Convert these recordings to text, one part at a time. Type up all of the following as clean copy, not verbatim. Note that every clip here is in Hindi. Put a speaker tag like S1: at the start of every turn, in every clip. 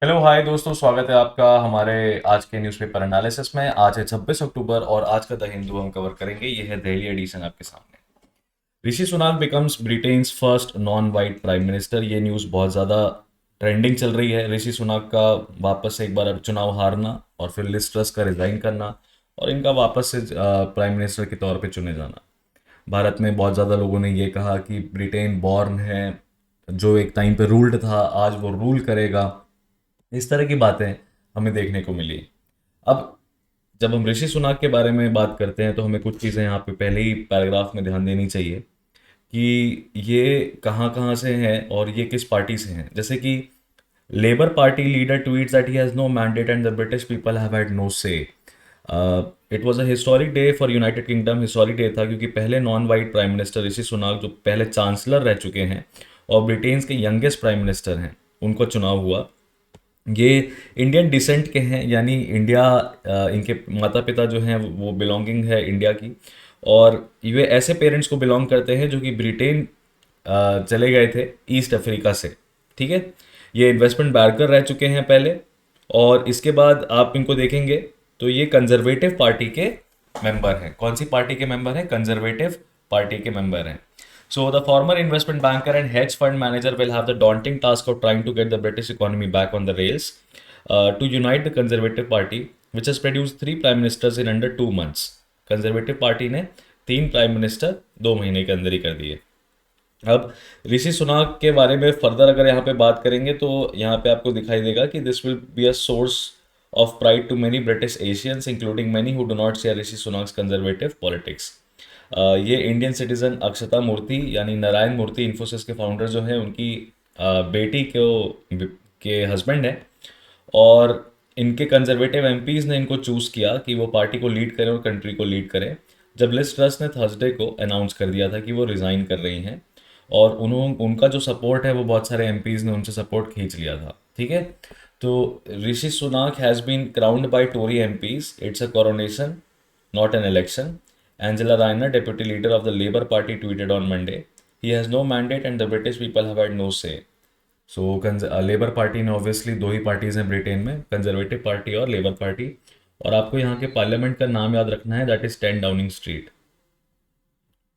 S1: हेलो हाय दोस्तों, स्वागत है आपका हमारे आज के न्यूज़पेपर एनालिसिस में। आज है 26 अक्टूबर और आज का द हिंदू हम कवर करेंगे। ये है दिल्ली एडिशन आपके सामने। Rishi Sunak becomes Britain's first non white prime minister. ये न्यूज़ बहुत ज़्यादा ट्रेंडिंग चल रही है। ऋषि सुनाक का वापस से एक बार चुनाव हारना और फिर लिज ट्रस का रिजाइन करना और इनका वापस से प्राइम मिनिस्टर के तौर पे चुने जाना। भारत में बहुत ज़्यादा लोगों ने ये कहा कि ब्रिटेन बॉर्न है, जो एक टाइम पे रूल्ड था आज वो रूल करेगा। इस तरह की बातें हमें देखने को मिली। अब जब हम ऋषि सुनाक के बारे में बात करते हैं तो हमें कुछ चीज़ें यहाँ पे पहले ही पैराग्राफ में ध्यान देनी चाहिए कि ये कहाँ कहाँ से हैं और ये किस पार्टी से हैं। जैसे कि labour party leader tweets that he has no mandate and the British people have had no say. It was a historic day for United Kingdom. Historic day था क्योंकि पहले non white prime minister Rishi Sunak, जो पहले चांसलर रह चुके हैं और ब्रिटेन के यंगेस्ट प्राइम मिनिस्टर हैं, उनका चुनाव हुआ। ये इंडियन डिसेंट के हैं, यानी इंडिया, इनके माता पिता जो हैं वो बिलोंगिंग है इंडिया की। और ये ऐसे पेरेंट्स को बिलोंग करते हैं जो कि ब्रिटेन चले गए थे ईस्ट अफ्रीका से। ठीक है, ये इन्वेस्टमेंट बैंकर रह चुके हैं पहले। और इसके बाद आप इनको देखेंगे तो ये कंजर्वेटिव पार्टी के मेंबर हैं। कौन सी पार्टी के मेंबर हैं? कंजर्वेटिव पार्टी के मेंबर हैं। So the former investment banker and hedge fund manager will have the daunting task of trying to get the British economy back on the rails, to unite the Conservative Party, which has produced three prime ministers in under 2 months. Conservative party ने तीन प्राइम मिनिस्टर 2 महीने के अंदर ही कर दिए। अब ऋषि सुनाक के बारे में फर्दर अगर यहाँ पे बात करेंगे तो यहाँ पे आपको दिखाई देगा कि this will be a source of pride to many British Asians including many who do not share Rishi Sunak's conservative politics. ये इंडियन सिटीजन अक्षता मूर्ति यानी नारायण मूर्ति, इन्फोसिस के फाउंडर जो हैं, उनकी बेटी के हस्बैंड है। और इनके कंजर्वेटिव एमपीज ने इनको चूज़ किया कि वो पार्टी को लीड करें और कंट्री को लीड करें, जब लिज ट्रस ने थर्सडे को अनाउंस कर दिया था कि वो रिज़ाइन कर रही हैं। और उनका जो सपोर्ट है वो बहुत सारे एमपीज ने उनसे सपोर्ट खींच लिया था। ठीक है, तो Rishi Sunak has been crowned by Tory MPs. It's a coronation, not an election. Angela Rayner, deputy leader of the Labour Party, tweeted on Monday, he has no mandate and the British people have had no say. So labour party ने, ऑब्वियसली दो ही पार्टीज हैं ब्रिटेन में, कंजर्वेटिव पार्टी और लेबर पार्टी। और आपको यहाँ के पार्लियामेंट का नाम याद रखना है, that is 10 Downing street.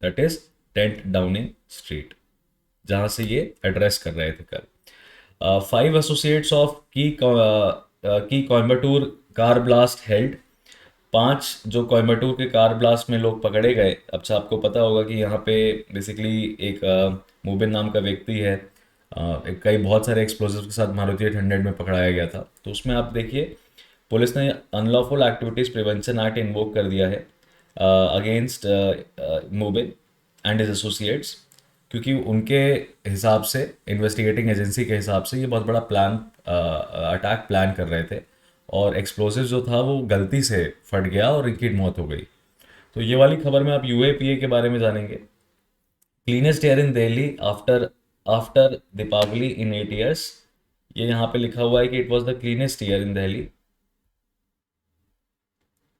S1: That is 10 Downing street, जहाँ से ये एड्रेस कर रहे थे कल। 5 एसोसिएट्स ऑफ की कोयम्बटूर कार ब्लास्ट हेल्ड। 5 जो कोयम्बटूर के कार ब्लास्ट में लोग पकड़े गए। अच्छा, आपको पता होगा कि यहाँ पे बेसिकली एक मुबिन नाम का व्यक्ति है, कई बहुत सारे एक्सप्लोजिव के साथ मारुति 800 में पकड़ाया गया था। तो उसमें आप देखिए, पुलिस ने unlawful activities prevention act invoke कर दिया है against Mubin and his associates, क्योंकि उनके हिसाब से, इन्वेस्टिगेटिंग एजेंसी के हिसाब से, ये बहुत बड़ा प्लान, अटैक प्लान कर रहे थे। और एक्सप्लोसिव जो था वो गलती से फट गया और इनकी मौत हो गई। तो ये वाली खबर में आप यूएपीए के बारे में जानेंगे। Cleanest year in Delhi after after Deepawali in 8 years। ये यहाँ पे लिखा हुआ है कि it was the cleanest year in Delhi.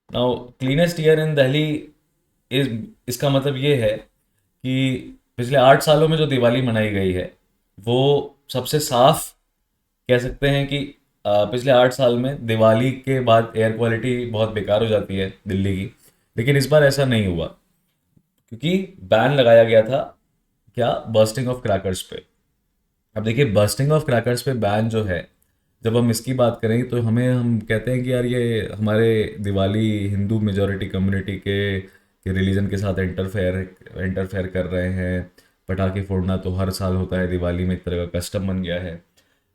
S1: Now cleanest year in Delhi इस इसका मतलब ये है कि पिछले 8 सालों में जो दिवाली मनाई गई है वो सबसे साफ कह सकते हैं कि पिछले 8 साल में दिवाली के बाद एयर क्वालिटी बहुत बेकार हो जाती है दिल्ली की। लेकिन इस बार ऐसा नहीं हुआ क्योंकि बैन लगाया गया था, क्या, बर्स्टिंग ऑफ क्रैकर्स पे। अब देखिए, बर्स्टिंग ऑफ क्रैकर्स पे बैन जो है, जब हम इसकी बात करें तो हम कहते हैं कि यार ये हमारे दिवाली हिंदू मेजॉरिटी कम्युनिटी के रिलीजन के साथ इंटरफेयर कर रहे हैं। पटाखे फोड़ना तो हर साल होता है दिवाली में, एक तरह का कस्टम बन गया है।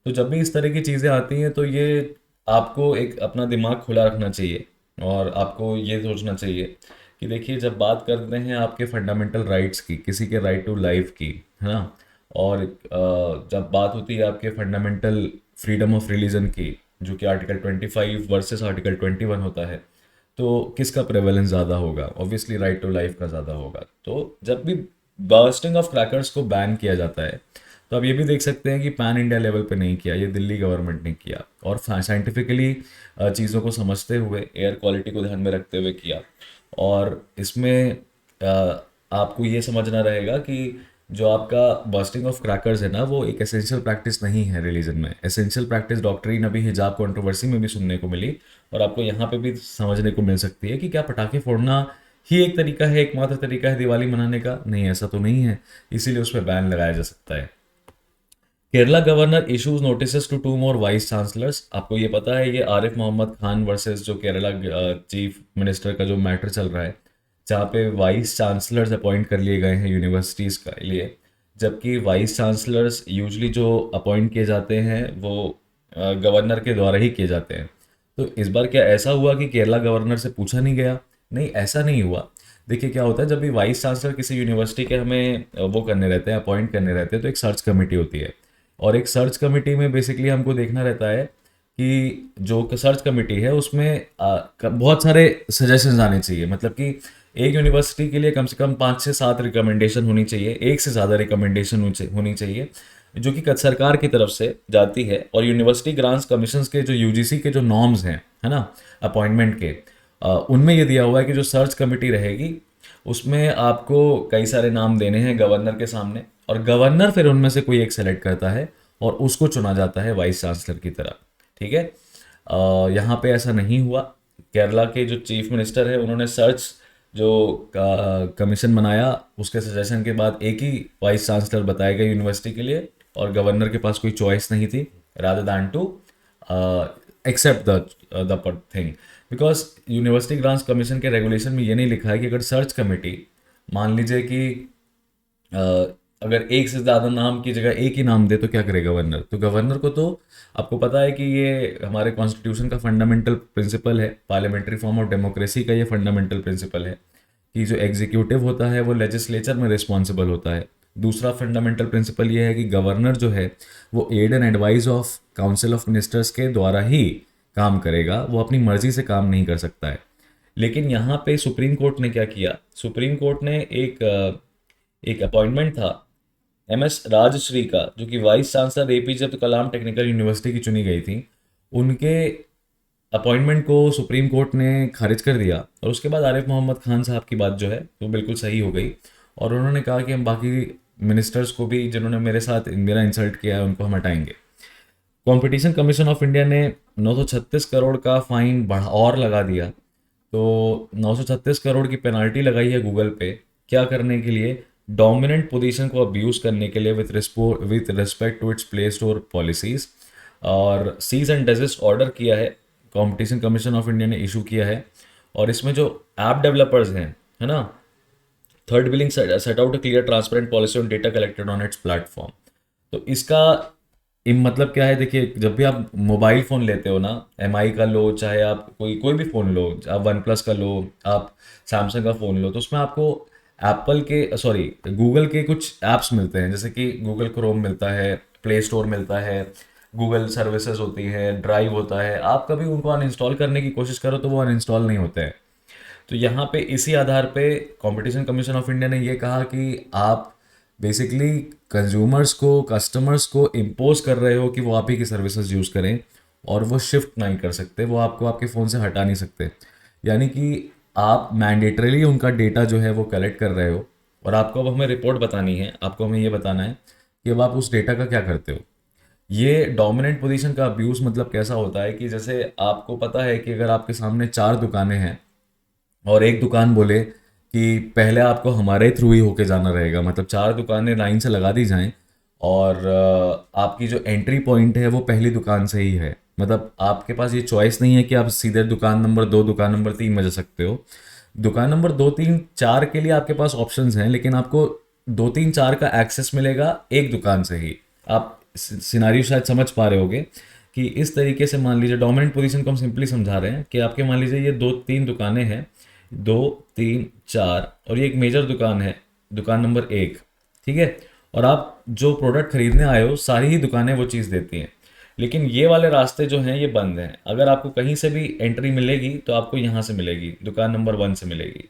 S1: तो जब भी इस तरह की चीज़ें आती हैं तो ये आपको एक अपना दिमाग खुला रखना चाहिए और आपको ये सोचना चाहिए कि देखिए, जब बात करते हैं आपके फंडामेंटल राइट्स की, किसी के राइट टू लाइफ की, है ना, और जब बात होती है आपके फंडामेंटल फ्रीडम ऑफ रिलीजन की, जो कि आर्टिकल 25 वर्सेस आर्टिकल 21 होता है, तो किसका प्रेवलेंस ज़्यादा होगा? ऑब्वियसली राइट टू लाइफ का ज़्यादा होगा। तो जब भी बर्स्टिंग ऑफ क्रैकर्स को बैन किया जाता है तो आप ये भी देख सकते हैं कि पैन इंडिया लेवल पे नहीं किया, ये दिल्ली गवर्नमेंट ने किया और साइंटिफिकली चीज़ों को समझते हुए, एयर क्वालिटी को ध्यान में रखते हुए किया। और इसमें आपको ये समझना रहेगा कि जो आपका बर्स्टिंग ऑफ क्रैकर्स है ना, वो एक एसेंशियल प्रैक्टिस नहीं है रिलीजन में। एसेंशियल प्रैक्टिस डॉक्ट्रिन अभी हिजाब कंट्रोवर्सी में भी सुनने को मिली, और आपको यहाँ पे भी समझने को मिल सकती है कि क्या पटाखे फोड़ना ही एक तरीका है, एकमात्र तरीका है दिवाली मनाने का? नहीं, ऐसा तो नहीं है, इसीलिए उस पर बैन लगाया जा सकता है। Kerala governor issues notice to 2 more vice chancellors. आपको ये पता है, ये आरिफ मोहम्मद खान वर्सेस जो केरला चीफ मिनिस्टर का जो मैटर चल रहा है, जहाँ पे वाइस चांसलर्स अपॉइंट कर लिए गए हैं यूनिवर्सिटीज़ का लिए, जबकि वाइस चांसलर्स यूजली जो अपॉइंट किए जाते हैं वो गवर्नर के द्वारा ही किए जाते हैं। तो इस बार क्या ऐसा हुआ कि केरला गवर्नर से पूछा नहीं गया? नहीं, ऐसा नहीं हुआ। देखिए क्या होता है, जब भी वाइस चांसलर किसी यूनिवर्सिटी के हमें वो करने रहते हैं, अपॉइंट करने रहते हैं, तो एक सर्च कमेटी होती है, और एक सर्च कमेटी में बेसिकली हमको देखना रहता है कि जो सर्च कमेटी है उसमें बहुत सारे सजेशंस आने चाहिए। मतलब कि एक यूनिवर्सिटी के लिए कम से कम 5 से 7 रिकमेंडेशन होनी चाहिए, एक से ज़्यादा रिकमेंडेशन होनी चाहिए, जो कि सरकार की तरफ से जाती है। और यूनिवर्सिटी ग्रांट्स कमीशन के जो यूजीसी के जो नॉर्म्स हैं, है ना, अपॉइंटमेंट के, उनमें ये दिया हुआ है कि जो सर्च कमेटी रहेगी उसमें आपको कई सारे नाम देने हैं गवर्नर के सामने, और गवर्नर फिर उनमें से कोई एक सेलेक्ट करता है और उसको चुना जाता है वाइस चांसलर की तरह। ठीक है, यहाँ पे ऐसा नहीं हुआ। केरला के जो चीफ मिनिस्टर है उन्होंने सर्च जो कमीशन बनाया, उसके सजेशन के बाद एक ही वाइस चांसलर बताया गया यूनिवर्सिटी के लिए, और गवर्नर के पास कोई चॉइस नहीं थी rather than to accept the thing. Because university grants commission के रेगुलेशन में ये नहीं लिखा है कि अगर सर्च कमेटी मान लीजिए कि अ, अगर एक से ज़्यादा नाम की जगह एक ही नाम दे तो क्या करे गवर्नर? तो गवर्नर को तो आपको पता है कि ये हमारे कॉन्स्टिट्यूशन का फंडामेंटल प्रिंसिपल है, पार्लियामेंट्री फॉर्म ऑफ डेमोक्रेसी का ये फंडामेंटल प्रिंसिपल है कि जो एग्जीक्यूटिव होता है वो लेजिस्लेचर में रिस्पॉन्सिबल होता है। दूसरा फंडामेंटल प्रिंसिपल ये है कि गवर्नर जो है वो aid and advice of council of ministers के द्वारा ही काम करेगा, वो अपनी मर्जी से काम नहीं कर सकता है। लेकिन यहाँ पे सुप्रीम कोर्ट ने क्या किया? सुप्रीम कोर्ट ने एक अपॉइंटमेंट था MS राजश्री का, जो कि vice chancellor APJ Abdul Kalam technical university की चुनी गई थी, उनके अपॉइंटमेंट को सुप्रीम कोर्ट ने खारिज कर दिया। और उसके बाद आरिफ मोहम्मद खान साहब की बात जो है वो बिल्कुल सही हो गई, और उन्होंने कहा कि हम बाकी मिनिस्टर्स को भी जिन्होंने मेरे साथ मेरा इंसल्ट किया है उनको हम हटाएंगे। कंपटीशन कमीशन ऑफ इंडिया ने 936 करोड़ का फाइन बढ़ा और लगा दिया। तो 936 करोड़ की पेनाल्टी लगाई है गूगल पे, क्या करने के लिए? डोमिनेंट पोजीशन को अब्यूज़ करने के लिए with respect to its play store policies. और सीज एंड डेजिस्ट ऑर्डर किया है, कंपटीशन कमीशन ऑफ इंडिया ने इशू किया है। और इसमें जो ऐप डेवलपर्स हैं, है ना, third billing set out a clear transparent policy on data collected on it's platform. तो इसका मतलब क्या है? देखिए, जब भी आप मोबाइल फ़ोन लेते हो ना, MI का लो, चाहे आप कोई कोई भी फ़ोन लो, आप वन प्लस का लो, आप सैमसंग का फ़ोन लो, तो उसमें आपको एप्पल के सॉरी गूगल के कुछ ऐप्स मिलते हैं, जैसे कि गूगल क्रोम मिलता है, प्ले स्टोर मिलता है, गूगल सर्विसेज होती है, ड्राइव होता है। आप कभी उनको अनइंस्टॉल करने की कोशिश करो तो वो अनइंस्टॉल नहीं होते हैं। तो यहाँ पे इसी आधार पे कंपटीशन कमीशन ऑफ इंडिया ने ये कहा कि आप बेसिकली कंज्यूमर्स को, कस्टमर्स को इम्पोज कर रहे हो कि वो आप ही की सर्विसेज यूज़ करें, और वो शिफ्ट नहीं कर सकते, वो आपको आपके फ़ोन से हटा नहीं सकते। यानी कि आप मैंडेटरीली उनका डेटा जो है वो कलेक्ट कर रहे हो, और आपको अब हमें रिपोर्ट बतानी है, आपको हमें ये बताना है कि अब आप उस डेटा का क्या करते हो। ये डोमिनेंट पोजीशन का अब्यूज़ मतलब कैसा होता है कि जैसे आपको पता है कि अगर आपके सामने 4 दुकानें हैं और एक दुकान बोले कि पहले आपको हमारे थ्रू ही होके जाना रहेगा, मतलब 4 दुकानें लाइन से लगा दी जाएं, और आपकी जो एंट्री पॉइंट है वो पहली दुकान से ही है। मतलब आपके पास ये चॉइस नहीं है कि आप सीधे दुकान नंबर 2, दुकान नंबर 3 में जा सकते हो। दुकान नंबर 2, 3, 4 के लिए आपके पास ऑप्शंस हैं, लेकिन आपको 2, 3, 4 का एक्सेस मिलेगा एक दुकान से ही। आप सिनारियो शायद समझ पा रहे होगे कि इस तरीके से मान लीजिए डोमिनेंट पोजीशन को हम सिंपली समझा रहे हैं कि आपके मान लीजिए ये 2, 3 दुकानें हैं, 2, 3, 4, और ये एक मेजर दुकान है, दुकान नंबर 1। ठीक है, और आप जो प्रोडक्ट खरीदने आए हो सारी ही दुकानें वो चीज़ देती हैं, लेकिन ये वाले रास्ते जो हैं ये बंद हैं। अगर आपको कहीं से भी एंट्री मिलेगी तो आपको यहाँ से मिलेगी, दुकान नंबर 1 से मिलेगी।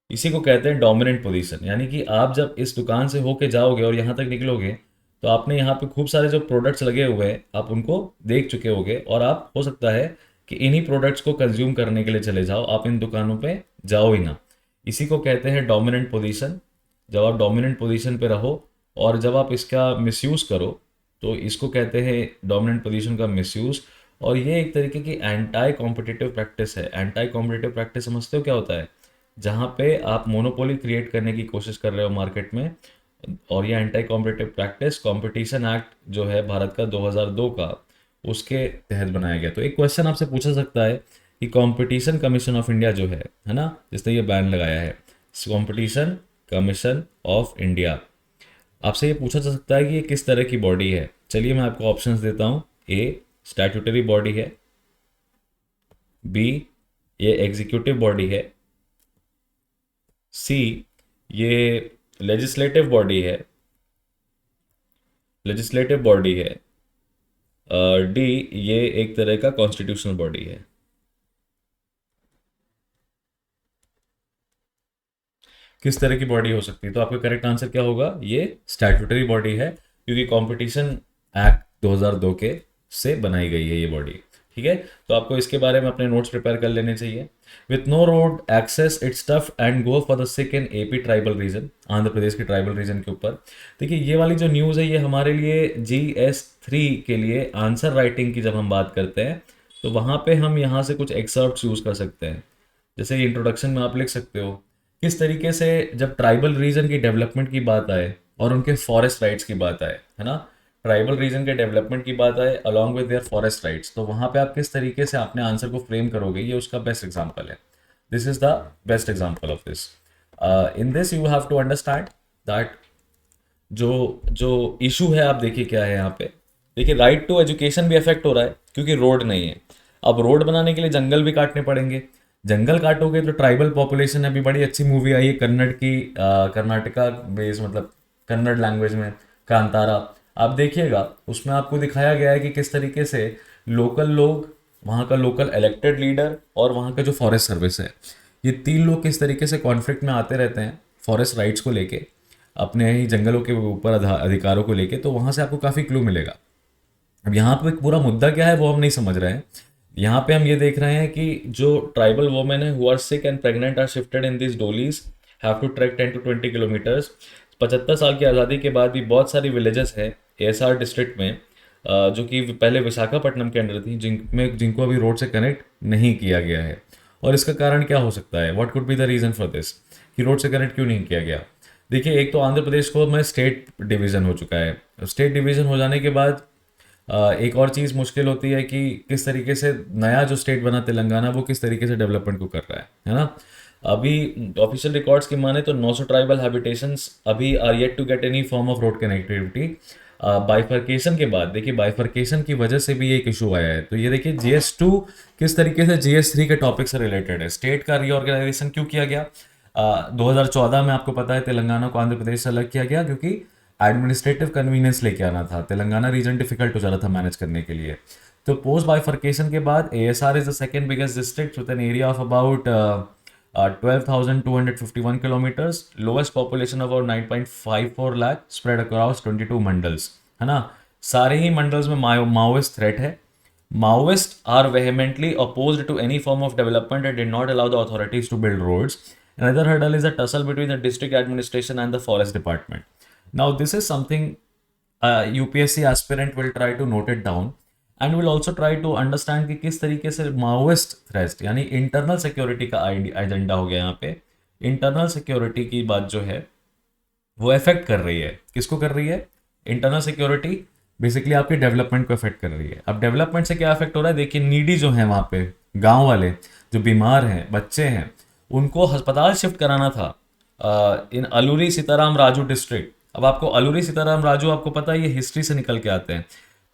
S1: इसी को कहते हैं डोमिनेंट पोजीशन। यानी कि आप जब इस दुकान से होके जाओगे और यहाँ तक निकलोगे तो आपने यहाँ पे खूब सारे जो प्रोडक्ट्स लगे हुए हैं आप उनको देख चुके होगे, और आप हो सकता है कि इन्हीं प्रोडक्ट्स को कंज्यूम करने के लिए चले जाओ, आप इन दुकानों पे जाओ ही ना। इसी को कहते हैं डोमिनेंट पोजीशन। जब आप डोमिनेंट पोजीशन पे रहो और जब आप इसका मिसयूज़ करो तो इसको कहते हैं डोमिनेंट पोजीशन का मिसयूज़। और ये एक तरीके की एंटाई कॉम्पिटिटिव प्रैक्टिस है। एंटाई कॉम्पिटिटिव प्रैक्टिस समझते हो क्या होता है? जहाँ पे आप मोनोपोली क्रिएट करने की कोशिश कर रहे हो मार्केट में। और ये anti competitive practice competition act जो है भारत का 2002 का, उसके तहत बनाया गया। तो एक क्वेश्चन आपसे पूछा सकता है कि कंपटीशन कमीशन ऑफ इंडिया जो है ना, जिसने ये बैन लगाया है, कंपटीशन कमीशन ऑफ इंडिया, आपसे ये पूछा जा सकता है कि ये किस तरह की बॉडी है। चलिए मैं आपको ऑप्शंस देता हूँ। ए, स्टैट्यूटरी बॉडी है। बी, ये एग्जीक्यूटिव बॉडी है। सी, ये लेजिस्लेटिव बॉडी है। लेजिस्लेटिव बॉडी है। डी, ये एक तरह का कॉन्स्टिट्यूशनल बॉडी है। किस तरह की बॉडी हो सकती है? तो आपका करेक्ट आंसर क्या होगा? ये स्टैट्यूटरी बॉडी है, क्योंकि कंपटीशन एक्ट 2002 के से बनाई गई है ये बॉडी। ठीक है, तो आपको इसके बारे में अपने नोट्स प्रिपेयर कर लेने चाहिए। With no road access it's tough and go for the sick in AP tribal region, Andhra Pradesh के ट्राइबल रीजन के ऊपर। देखिए ये वाली जो न्यूज़ है ये हमारे लिए GS3 के लिए आंसर राइटिंग की जब हम बात करते हैं तो वहाँ पे हम यहाँ से कुछ एक्सर्प्ट यूज़ कर सकते हैं। जैसे इंट्रोडक्शन में आप लिख सकते हो किस तरीके से जब ट्राइबल रीजन की डेवलपमेंट की बात आए और उनके फॉरेस्ट राइट्स की बात आए, है ना, ट्राइबल रीजन के डेवलपमेंट की बात आए along with their forest rights, तो वहाँ पे आप किस तरीके से अपने आंसर को फ्रेम करोगे, ये उसका बेस्ट एग्जाम्पल है। This is the best example of this. In this you have to understand that जो जो इशू है, आप देखिए क्या है यहाँ पे। देखिए राइट टू एजुकेशन भी अफेक्ट हो रहा है क्योंकि रोड नहीं है। अब रोड बनाने के लिए जंगल भी काटने पड़ेंगे। जंगल काटोगे तो ट्राइबल पॉपुलेशन, अभी बड़ी अच्छी मूवी आई है कन्नड़ की, कर्नाटका बेस, मतलब कन्नड़ लैंग्वेज में, कांतारा। आप देखिएगा उसमें आपको दिखाया गया है कि किस तरीके से लोकल लोग, वहाँ का लोकल इलेक्टेड लीडर और वहाँ का जो फॉरेस्ट सर्विस है, ये तीन लोग किस तरीके से कॉन्फ्लिक्ट में आते रहते हैं फॉरेस्ट राइट्स को लेके, अपने ही जंगलों के ऊपर अधिकारों को लेके। तो वहाँ से आपको काफ़ी क्लू मिलेगा। अब यहाँ पे पूरा मुद्दा क्या है वो हम नहीं समझ रहे हैं। यहाँ पे हम ये देख रहे हैं कि जो ट्राइबल वोमेन है who are sick and pregnant are shifted in this dolis, have to trek 10 to 20 kilometres. 75 साल की आज़ादी के बाद भी बहुत सारी विलेजेस हैं ASR डिस्ट्रिक्ट में, जो कि पहले विशाखापट्टनम के अंडर थी, जिनको अभी रोड से कनेक्ट नहीं किया गया है। और इसका कारण क्या हो सकता है? What could be the reason for this, कि रोड से कनेक्ट क्यों नहीं किया गया? देखिए एक तो आंध्र प्रदेश को में स्टेट डिवीज़न हो चुका है। स्टेट डिवीज़न हो जाने के बाद एक और चीज़ मुश्किल होती है कि किस तरीके से नया जो स्टेट बना तेलंगाना वो किस तरीके से डेवलपमेंट को कर रहा है ना। अभी ऑफिशियल रिकॉर्ड्स की माने तो 900 ट्राइबल हैबिटेशंस अभी are yet to get any form of road connectivity. Bifurcation के बाद, देखिए बाइफर्केशन की वजह से भी एक इशू आया है। तो ये देखिए GS2 किस तरीके से GS3 के टॉपिक से रिलेटेड है। स्टेट का रीऑर्गेनाइजेशन क्यों किया गया? 2014 में आपको पता है तेलंगाना को आंध्र प्रदेश से अलग किया गया क्योंकि एडमिनिस्ट्रेटिव कन्वीनियंस लेके आना था। तेलंगाना रीजन डिफिकल्ट हो जा रहा था मैनेज करने के लिए। तो पोस्ट बाइफर्केशन के बाद ASR is the second biggest district with an area of about 12,251 kilometres, lowest population about 9.54 lakh, spread across 22 mandals, है ना। सारे ही मंडल्स में माओइस्ट थ्रेट है। Maoists are vehemently opposed to any form of development and did not allow the authorities to build roads. Another hurdle is a tussle between the district administration and the forest department. Now, this is something UPSC aspirant will try to note it down and will also try to understand कि किस तरीके से माओइस्ट थ्रेट यानी इंटरनल सिक्योरिटी का एजेंडा हो गया यहाँ पे। इंटरनल सिक्योरिटी की बात जो है वो अफेक्ट कर रही है, किसको कर रही है? इंटरनल सिक्योरिटी बेसिकली आपकी डेवलपमेंट को अफेक्ट कर रही है। अब डेवलपमेंट से क्या अफेक्ट हो रहा है? देखिए नीडी जो है वहाँ पे, गांव वाले जो बीमार हैं, बच्चे हैं, उनको अस्पताल शिफ्ट कराना था इन अलूरी सीताराम राजू डिस्ट्रिक्ट। अब आपको अलूरी सीताराम राजू, आपको पता है ये हिस्ट्री से निकल के आते हैं।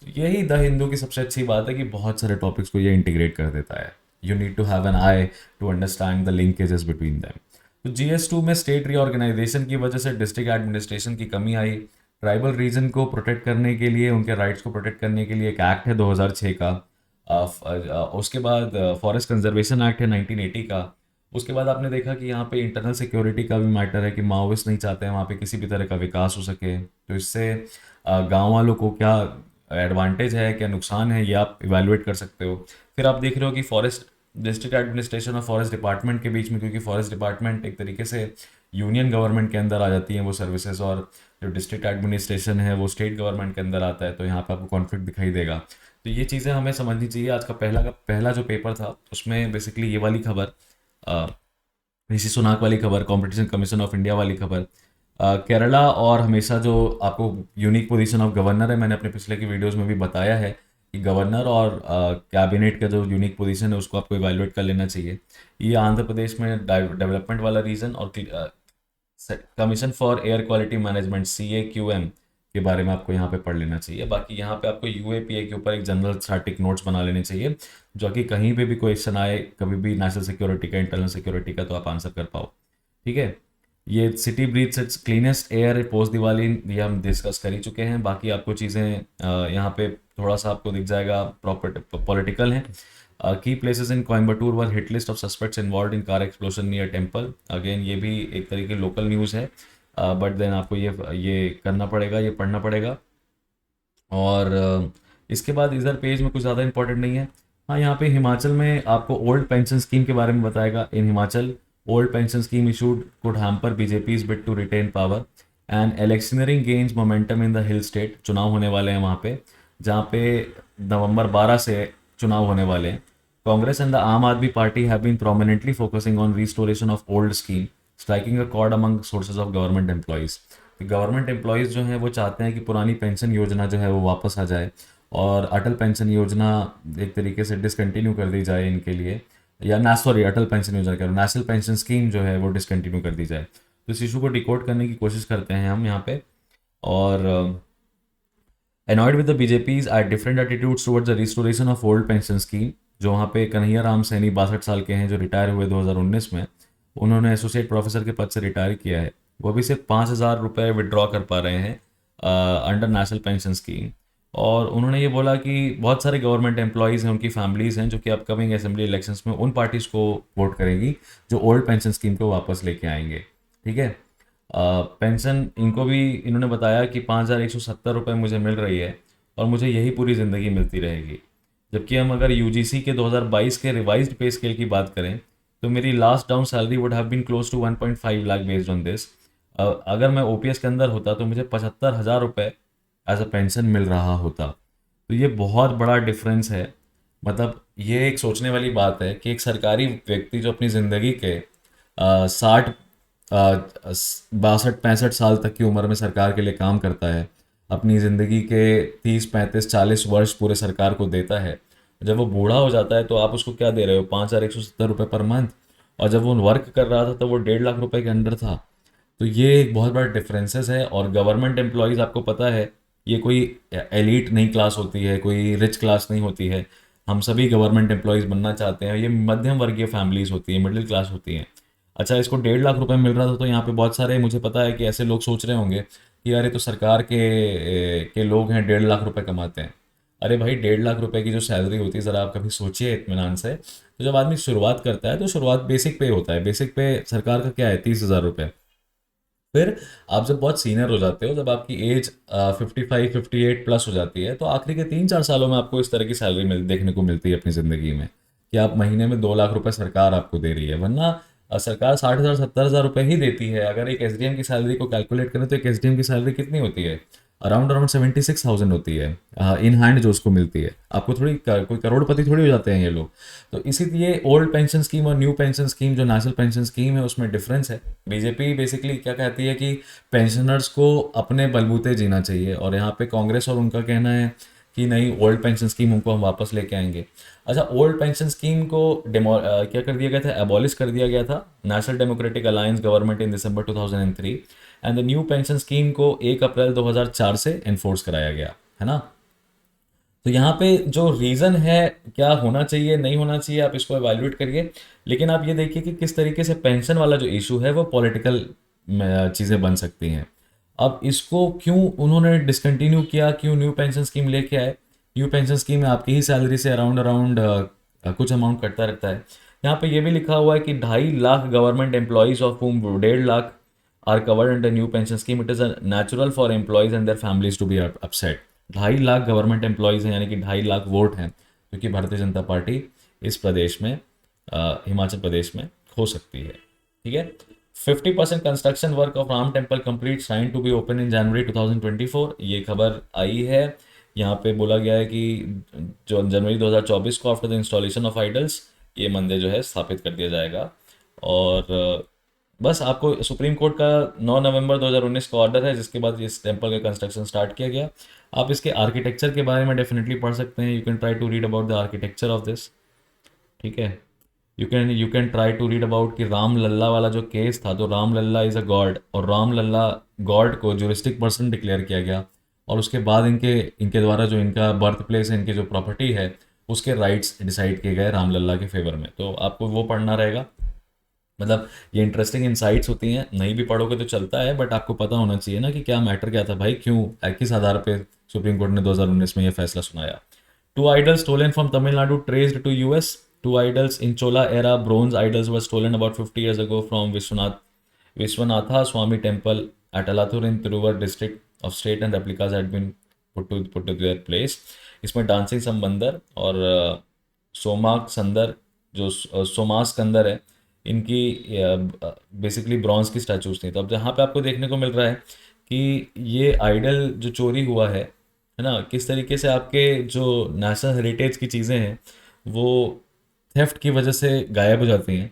S1: तो यही द हिंदू की सबसे अच्छी बात है कि बहुत सारे टॉपिक्स को ये इंटीग्रेट कर देता है। You need to have an eye to understand the linkages between them. तो GS2 में स्टेट रीऑर्गेनाइजेशन की वजह से डिस्ट्रिक्ट एडमिनिस्ट्रेशन की कमी आई। ट्राइबल रीजन को प्रोटेक्ट करने के लिए, उनके राइट्स को प्रोटेक्ट करने के लिए एक एक्ट है 2006 का। उसके बाद फॉरेस्ट कंजर्वेशन एक्ट है 1980 का। उसके बाद आपने देखा कि यहाँ पे इंटरनल सिक्योरिटी का भी मैटर है कि माओविस्ट नहीं चाहते हैं वहाँ पे किसी भी तरह का विकास हो सके। तो इससे गांव वालों को क्या एडवांटेज है, क्या नुकसान है, ये आप इवेलुएट कर सकते हो। फिर आप देख रहे हो कि फॉरेस्ट डिस्ट्रिक्ट एडमिनिस्ट्रेशन और फॉरेस्ट डिपार्टमेंट के बीच में, क्योंकि फॉरेस्ट डिपार्टमेंट एक तरीके से यूनियन गवर्नमेंट के अंदर आ जाती हैं वो सर्विसेज, और जो डिस्ट्रिक्ट एडमिनिस्ट्रेशन है वो स्टेट गवर्नमेंट के अंदर आता है, तो यहाँ पे आपको कॉन्फ्लिक्ट दिखाई देगा। तो ये चीज़ें हमें समझनी चाहिए। आज का पहला जो पेपर था उसमें बेसिकली ये वाली खबर, ऋषि सुनाक वाली खबर, कंपटीशन कमीशन ऑफ इंडिया वाली खबर, केरला और हमेशा जो आपको यूनिक पोजीशन ऑफ गवर्नर है, मैंने अपने पिछले की वीडियोस में भी बताया है कि गवर्नर और कैबिनेट का जो यूनिक पोजीशन है उसको आपको इवेलुएट कर लेना चाहिए। ये आंध्र प्रदेश में डेवलपमेंट वाला रीजन, और commission for air quality management CAQM के बारे में आपको यहाँ पे पढ़ लेना चाहिए। बाकी यहाँ पे आपको UAPA के ऊपर एक जनरल स्टैटिक नोट्स बना लेने चाहिए, जो कि कहीं पे भी क्वेश्चन आए कभी भी नेशनल सिक्योरिटी का, इंटरनल सिक्योरिटी का, तो आप आंसर कर पाओ। ठीक है। ये city breathes its cleanest air post Diwali, ये हम डिस्कस कर ही चुके हैं। बाकी आपको चीज़ें यहाँ पे थोड़ा सा आपको दिख जाएगा, प्रॉपर पॉलिटिकल है। की places in Coimbatore were hit list of suspects involve in car explosion near temple. Again ये भी एक तरीके लोकल न्यूज़ है, बट देन आपको ये करना पड़ेगा, ये पढ़ना पड़ेगा। और इसके बाद इधर पेज में कुछ ज़्यादा इंपॉर्टेंट नहीं है। हाँ, यहाँ पे हिमाचल में आपको ओल्ड पेंशन स्कीम के बारे में बताएगा। In Himachal old pension scheme issued could hamper BJP's bid to retain power and electioneering gains momentum in the hill state. चुनाव होने वाले हैं वहाँ पे, जहाँ पे नवंबर 12 से चुनाव होने वाले हैं। Congress and the Aam Aadmi Party have been prominently focusing on restoration of old scheme, striking a chord among sources of government employees. Government employees जो हैं वो चाहते हैं कि पुरानी पेंशन योजना जो है वो वापस आ जाए, और अटल पेंशन योजना एक तरीके से डिसकंटिन्यू कर दी जाए इनके लिए, या ना सॉरी अटल पेंशन योजना कह रहा हूँ, नेशनल पेंशन स्कीम जो है वो डिसकंटिन्यू कर दी जाए। तो इस इशू को डिकोड करने की कोशिश करते हैं हम यहाँ पे। और annoyed with the BJP's at different attitudes towards the restoration of old pension scheme, जो वहाँ पे कन्हैया राम सैनी 62 साल के हैं, जो रिटायर हुए 2019 में, उन्होंने एसोसिएट प्रोफेसर के पद से रिटायर किया है। वो अभी सिर्फ 5,000 रुपये विड्रॉ कर पा रहे हैं अंडर नेशनल पेंशन स्कीम। और उन्होंने ये बोला कि बहुत सारे गवर्नमेंट एम्प्लॉयज़ हैं, उनकी फैमिलीज़ हैं, जो कि अपकमिंग असेंबली इलेक्शंस में उन पार्टीज़ को वोट करेंगी जो ओल्ड पेंशन स्कीम को वापस लेके आएंगे। ठीक है। पेंशन इनको भी इन्होंने बताया कि 5,170 रुपये मुझे मिल रही है, और मुझे यही पूरी ज़िंदगी मिलती रहेगी। जबकि हम अगर UGC के 2022 के रिवाइज्ड पे स्केल की बात करें, तो मेरी last down salary would have been close to 1.5 lakh based on this. अगर मैं OPS के अंदर होता तो मुझे 75,000 रुपये एज अ पेंशन मिल रहा होता। तो ये बहुत बड़ा डिफरेंस है। मतलब ये एक सोचने वाली बात है कि एक सरकारी व्यक्ति जो अपनी ज़िंदगी के 60 62 65 साल तक की उम्र में सरकार के लिए काम करता है, अपनी ज़िंदगी के 30 35 40 वर्ष पूरे सरकार को देता है, जब वो बूढ़ा हो जाता है तो आप उसको क्या दे रहे हो, 5,170 रुपये पर मंथ। और जब वो वर्क कर रहा था तो वो 1.5 लाख रुपए के अंडर था। तो ये एक बहुत बड़ा डिफरेंसेस है। और गवर्नमेंट एम्प्लॉयज़ आपको पता है ये कोई एलिट नहीं क्लास होती है, कोई रिच क्लास नहीं होती है। हम सभी गवर्नमेंट एम्प्लॉयज़ बनना चाहते हैं। ये मध्यम वर्गीय फैमिलीज़ होती है, मिडिल क्लास होती हैं। अच्छा, इसको 1.5 लाख रुपए मिल रहा था, तो यहाँ पे बहुत सारे, मुझे पता है कि ऐसे लोग सोच रहे होंगे कि यार ये तो सरकार के लोग हैं, 1.5 लाख रुपए कमाते हैं। अरे भाई, 1.5 लाख रुपए की जो सैलरी होती है, ज़रा आप कभी सोचिए इत्मीनान से। तो जब आदमी शुरुआत करता है तो शुरुआत बेसिक पे होता है। बेसिक पे सरकार का क्या है, 30,000 रुपये। फिर आप जब बहुत सीनियर हो जाते हो, जब आपकी एज 55 58 प्लस हो जाती है, तो आखिरी के 3 4 सालों में आपको इस तरह की सैलरी देखने को मिलती है अपनी ज़िंदगी में, कि आप महीने में 2 लाख रुपए सरकार आपको दे रही है। वरना सरकार 60,000 70,000 रुपये ही देती है। अगर एक SDM की सैलरी को कैलकुलेट करें तो एक SDM की सैलरी कितनी होती है, अराउंड अराउंड 76,000 होती है इन हैंड जो उसको मिलती है। आपको थोड़ी कोई करोड़पति थोड़ी हो जाते हैं ये लोग। तो इसीलिए ओल्ड पेंशन स्कीम और न्यू पेंशन स्कीम, जो नेशनल पेंशन स्कीम है, उसमें डिफरेंस है। बीजेपी बेसिकली क्या कहती है कि पेंशनर्स को अपने बलबूते जीना चाहिए, और यहाँ पे कांग्रेस और उनका कहना है कि नहीं, ओल्ड पेंशन स्कीम उनको हम वापस लेके आएंगे। अच्छा, ओल्ड पेंशन स्कीम को क्या कर दिया गया था, एबॉलिश कर दिया गया था national democratic alliance government in December 2003, and the new pension scheme को 1 अप्रैल 2004 से इन्फोर्स कराया गया है ना। तो यहाँ पे जो रीज़न है, क्या होना चाहिए नहीं होना चाहिए, आप इसको एवेल्युएट करिए। लेकिन आप ये देखिए कि किस तरीके से पेंशन वाला जो इशू है वो पॉलिटिकल चीज़ें बन सकती हैं। अब इसको क्यों उन्होंने डिसकंटिन्यू किया, क्यों न्यू पेंशन स्कीम लेके आए। न्यू पेंशन स्कीम में आपकी ही सैलरी से अराउंड अराउंड कुछ अमाउंट कटता रहता है। यहाँ पे ये भी लिखा हुआ है कि 2.5 lakh government employees of whom 1.5 lakh are covered under new pension scheme. It is a natural for employees and their families to be upset. 2.5 lakh government employees हैं, यानी कि 2.5 लाख वोट हैं, जो कि भारतीय जनता पार्टी इस प्रदेश में हिमाचल प्रदेश में हो सकती है। ठीक है। 50% construction work of Ram temple complete sign to be open in January 2024, ये खबर आई है। यहाँ पे बोला गया है कि जो जनवरी 2024 को after the installation of idols ये मंदिर जो है स्थापित कर दिया जाएगा। और बस आपको सुप्रीम कोर्ट का 9 नवंबर 2019 का ऑर्डर है जिसके बाद इस टेम्पल का कंस्ट्रक्शन स्टार्ट किया गया। आप इसके आर्किटेक्चर के बारे में डेफिनेटली पढ़ सकते हैं। You can try to read about the architecture of this. ठीक है। You can try to read about कि राम लल्ला वाला जो केस था, तो Ram Lalla is a god और राम लल्ला गॉड को ज्यूरिस्टिक पर्सन डिक्लेयर किया गया। और उसके बाद इनके इनके द्वारा जो इनका बर्थ प्लेस है, इनकी जो प्रॉपर्टी है, उसके राइट्स डिसाइड किए गए राम लल्ला के फेवर में। तो आपको वो पढ़ना रहेगा। मतलब ये इंटरेस्टिंग इंसाइट्स होती हैं, नहीं भी पढ़ोगे तो चलता है, बट आपको पता होना चाहिए ना कि क्या मैटर क्या था भाई, क्यों किस आधार पे सुप्रीम कोर्ट ने 2019 में ये फैसला सुनाया। Two idols stolen from Tamil Nadu traced to US. Two idols in Chola era bronze idols were stolen about 50 years ago from Vishwanatha Swami temple at Alathur in Tiruvur district of state, and replicas had been put to their place. इसमें डांसिंग संबंदर और सोमाक संदर जो सोमास कंदर है, इनकी बेसिकली ब्रॉन्ज की स्टैचूज थी। तो अब जहाँ पे आपको देखने को मिल रहा है कि ये आइडल जो चोरी हुआ है ना, किस तरीके से आपके जो नेशनल हेरिटेज की चीज़ें हैं वो थेफ्ट की वजह से गायब हो जाती हैं।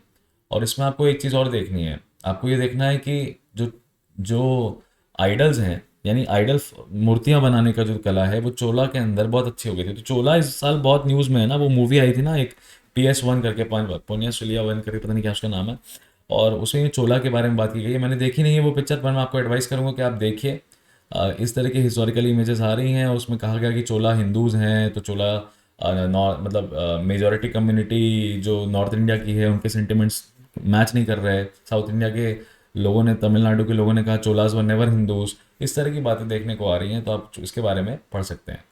S1: और इसमें आपको एक चीज़ और देखनी है, आपको ये देखना है कि जो जो आइडल्स हैं, यानी आइडल मूर्तियां बनाने का जो कला है वो चोला के अंदर बहुत अच्छी हो गई थी। तो चोला इस साल बहुत न्यूज़ में है ना, वो मूवी आई थी ना एक PS1 करके, पुण्य सुलिया वन करके, पता नहीं क्या उसका नाम है, और उसमें चोला के बारे में बात की गई है। मैंने देखी नहीं है वो पिक्चर, पर मैं आपको एडवाइस करूँगा कि आप देखिए। इस तरह की हिस्टोरिकल इमेजेस आ रही हैं, उसमें कहा गया कि चोला हिंदूज़ हैं, तो चोला मतलब मेजॉरिटी कम्युनिटी जो नॉर्थ इंडिया की है उनके सेंटिमेंट्स मैच नहीं कर रहे। साउथ इंडिया के लोगों ने, तमिलनाडु के लोगों ने कहा चोलाज वर नेवर हिंदूज। इस तरह की बातें देखने को आ रही हैं, तो आप इसके बारे में पढ़ सकते हैं।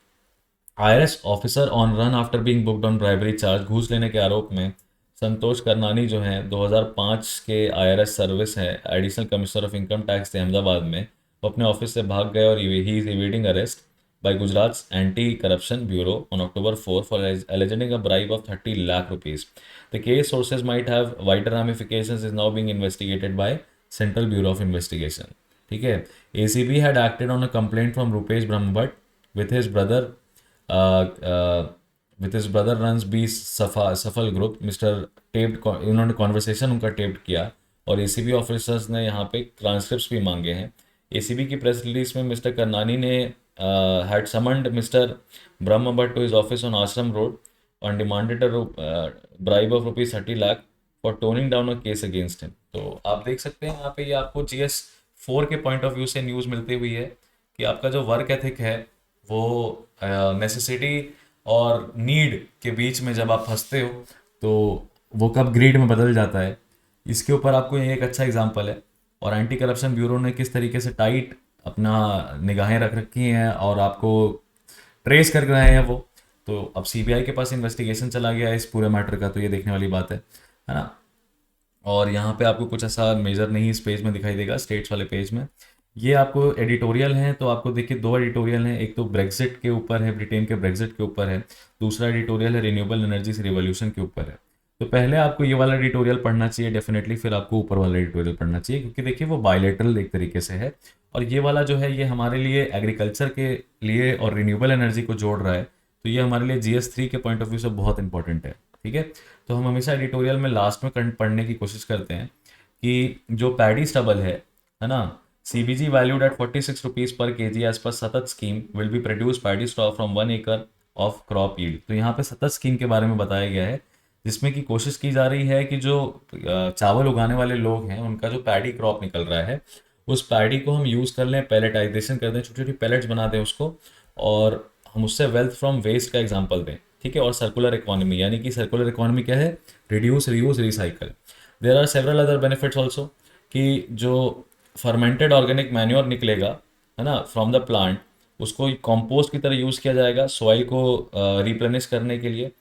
S1: IRS officer on run after being booked on bribery charge, घूस लेने के आरोप में संतोष करनानी जो हैं 2005 के IRS सर्विस हैं, additional commissioner of income tax थे अहमदाबाद में, वो अपने ऑफिस से भाग गए और he is evading arrest by Gujarat's Anti-Corruption Bureau on October 4 for alleging a bribe of 30 lakh rupees. The case sources might have wider ramifications is now being investigated by Central Bureau of Investigation. ठीक है। ACB had acted on a complaint from Rupesh Brahmbhatt with his brother uh, uh, runs B सफल ग्रुप मिस्टर टेप्ड, इन्होंने कॉन्वर्सेशन उनका टेप्ड किया और ACB ऑफिसर्स ने यहाँ पे ट्रांसक्रिप्ट भी मांगे हैं। ACB की प्रेस रिलीज में मिस्टर करनानी ने had summoned Mr. Brahmbhatt to his office on Ashram Road and demanded a bribe of rupees 30 lakh for toning down a case against him. तो आप देख सकते हैं यहाँ पे, ये आपको GS4 के पॉइंट ऑफ व्यू से न्यूज़ मिलती हुई है कि आपका जो वर्क एथिक है वो नेसेसिटी और नीड के बीच में जब आप फंसते हो तो वो कब ग्रीड में बदल जाता है। इसके ऊपर आपको ये एक अच्छा एग्जांपल है। और एंटी करप्शन ब्यूरो ने किस तरीके से टाइट अपना निगाहें रख रखी हैं और आपको ट्रेस कर रहे हैं वो। तो अब CBI के पास इन्वेस्टिगेशन चला गया है इस पूरे मैटर का, तो ये देखने वाली बात है ना। और यहाँ पे आपको कुछ ऐसा मेजर नहीं इस पेज में दिखाई देगा, स्टेट्स वाले पेज में। ये आपको एडिटोरियल हैं, तो आपको देखिए दो एडिटोरियल हैं, एक तो ब्रेक्जिट के ऊपर है, ब्रिटेन के ब्रेक्जिट के ऊपर है, दूसरा एडिटोरियल है रिन्यूएबल एनर्जी से रिवॉल्यूशन के ऊपर है। तो पहले आपको ये वाला एडिटोरियल पढ़ना चाहिए डेफिनेटली, फिर आपको ऊपर वाला एडिटोरियल पढ़ना चाहिए, क्योंकि देखिए वो बायलेटरल एक तरीके से है। और ये वाला जो है ये हमारे लिए एग्रीकल्चर के लिए और रिन्यूएबल एनर्जी को जोड़ रहा है, तो ये हमारे लिए GS3 के पॉइंट ऑफ व्यू से बहुत इंपॉर्टेंट है। ठीक है। तो हम हमेशा एडिटोरियल में लास्ट में पढ़ने की कोशिश करते हैं कि जो पैडी स्टबल है ना, CBG वैल्यूड एट 46 रुपीज़ पर kg एज पर सतत scheme will be produce paddy stock from 1 एकड़ ऑफ क्रॉप यील्ड। तो यहाँ पे सतत स्कीम के बारे में बताया गया है, जिसमें की कोशिश की जा रही है कि जो चावल उगाने वाले लोग हैं उनका जो पैडी क्रॉप निकल रहा है उस पैडी को हम यूज़ कर लें, पैलेटाइजेशन कर दें, छोटी छोटी पैलेट्स बना दें उसको, और हम उससे वेल्थ फ्रॉम वेस्ट का एग्जांपल दें। ठीक है। और सर्कुलर इकोनॉमी, यानी कि सर्कुलर इकोनॉमी क्या है, reduce reuse recycle. There are several other benefits also, कि जो फर्मेंटेड ऑर्गेनिक मैन्योर निकलेगा है ना फ्रॉम द प्लांट, उसको कंपोस्ट की तरह यूज़ किया जाएगा सॉइल को रिप्लेनिश करने के लिए।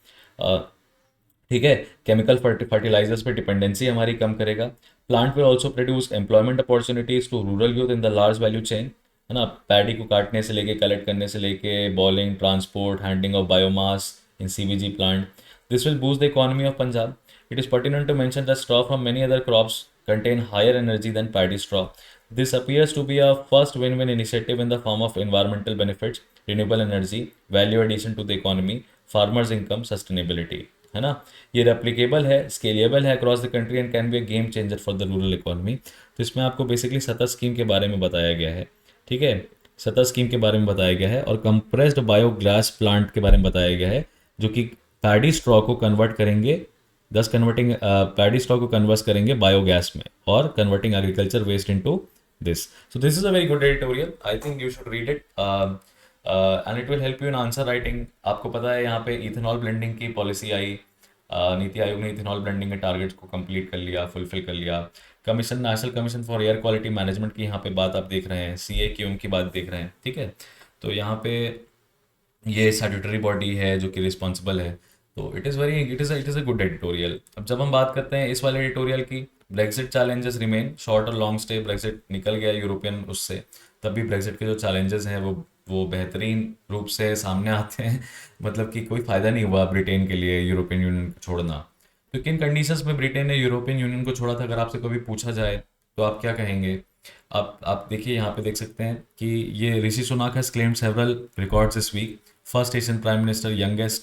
S1: ठीक है। केमिकल फर्टिलाइजर्स पे डिपेंडेंसी हमारी कम करेगा। Plant will also produce employment opportunities to rural youth in the large value chain, है ना, पैडी को काटने से लेके, कलेक्ट करने से लेके, bowling, transport, handling of biomass in CBG plant. This will boost the economy of Punjab. It is pertinent to mention that straw from many other crops contain higher energy than paddy straw. This appears to be a first win-win initiative in the form of environmental benefits, renewable energy, value addition to the economy, farmers income, sustainability. है ना? ये रेप्लिकेबल है, स्केलेबल है across the country and can be a game changer for the rural economy. तो इसमें आपको बेसिकली सतत स्कीम के बारे में बताया गया है। ठीक है, सतत स्कीम के बारे में बताया गया है और कंप्रेस्ड बायोगैस प्लांट के बारे में बताया गया है, जो कि पैडी स्ट्रॉ को कन्वर्ट करेंगे, दस कन्वर्टिंग पैडी स्ट्रॉ को कन्वर्ट करेंगे बायोगैस में और converting agriculture waste into this. So this is a very good editorial, I think you should read it and it will help you in answer writing. आपको पता है यहाँ पे इथेनॉल ब्लेंडिंग की पॉलिसी आई, नीति आयोग ने इथेनॉल ब्लेंडिंग के टारगेट्स को कंप्लीट कर लिया, फुलफिल कर लिया। Commission, national commission for air quality management की यहाँ पे बात आप देख रहे हैं, CAQM की बात देख रहे हैं। ठीक है, तो यहाँ पे ये स्टैट्यूटरी बॉडी है जो कि रिस्पॉन्सिबल है। तो it is a good editorial. अब जब हम बात करते हैं इस वाले एडिटोरियल की, ब्रेक्सिट चैलेंजेस रिमेन, शॉर्ट और लॉन्ग स्टे, ब्रेक्सिट निकल गया यूरोपियन उससे, तब भी ब्रेक्सिट के जो चैलेंजेस हैं वो बेहतरीन रूप से सामने आते हैं। मतलब कि कोई फ़ायदा नहीं हुआ ब्रिटेन के लिए यूरोपियन यूनियन को छोड़ना। तो किन कंडीशंस में ब्रिटेन ने यूरोपियन यूनियन को छोड़ा था, अगर आपसे कभी पूछा जाए तो आप क्या कहेंगे? आप देखिए, यहाँ पे देख सकते हैं कि ये Rishi Sunak has claimed several records this week. First Asian prime minister, youngest,